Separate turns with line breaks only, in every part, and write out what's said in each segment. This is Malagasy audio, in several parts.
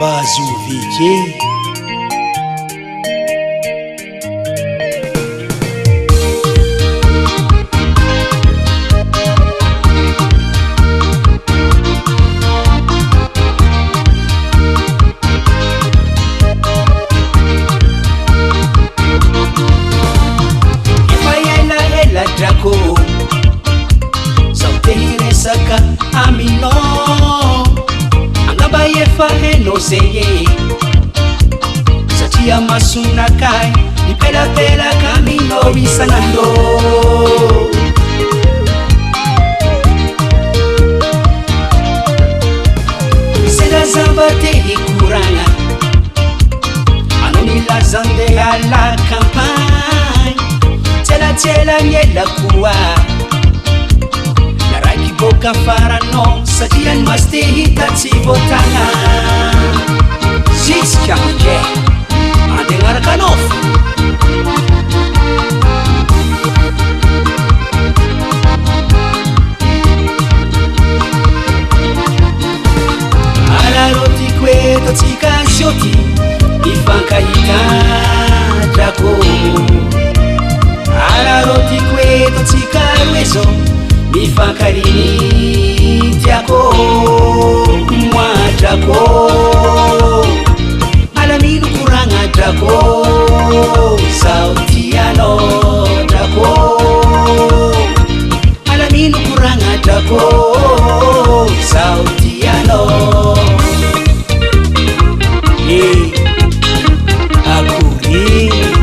Bazovike
Drako sautehiresaka amino angamba efa heno zeye satria masonakay nipelapelaka amino isanandro sedazamba te hikoragna anao nilazandeha la campagne tela nyela kuwa naraki boka farano satria ny masy te hitatsy votagna zitsika ke ande agnaraka anao alarotiko etotsika sioty mifankahita drako alarotiko etotsika roezo mifankarini tiako moadrako alamino koragna drako sao tianao drako alamino koragna drako sao tianao akory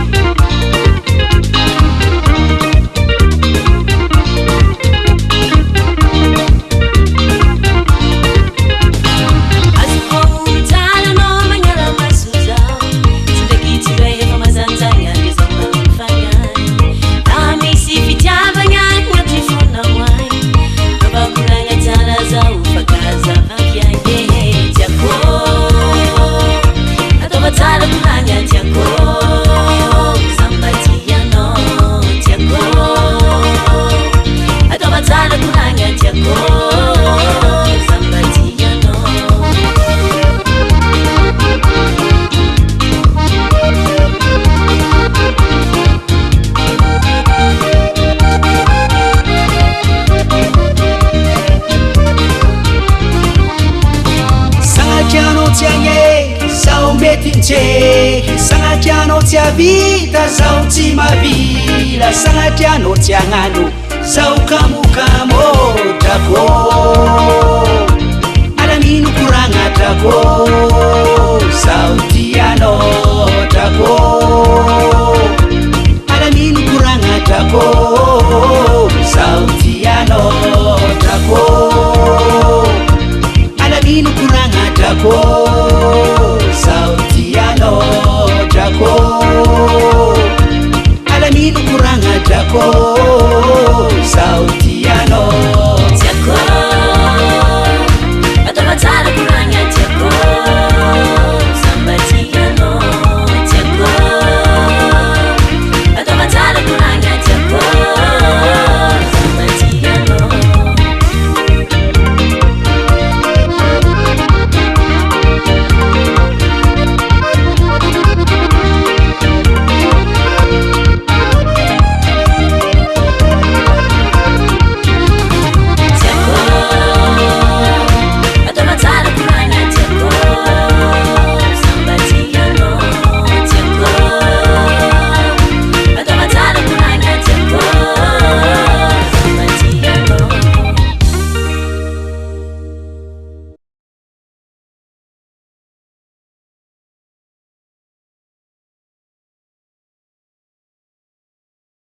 sanatriano tsy avita sao tsy mavila sanatriano tsy agnano sao kamokamo drako alamino koragna drako sao tianao drako alamino koragna drako sao tianao drako alamino koragna drako sao tianao drako alamino koragna drako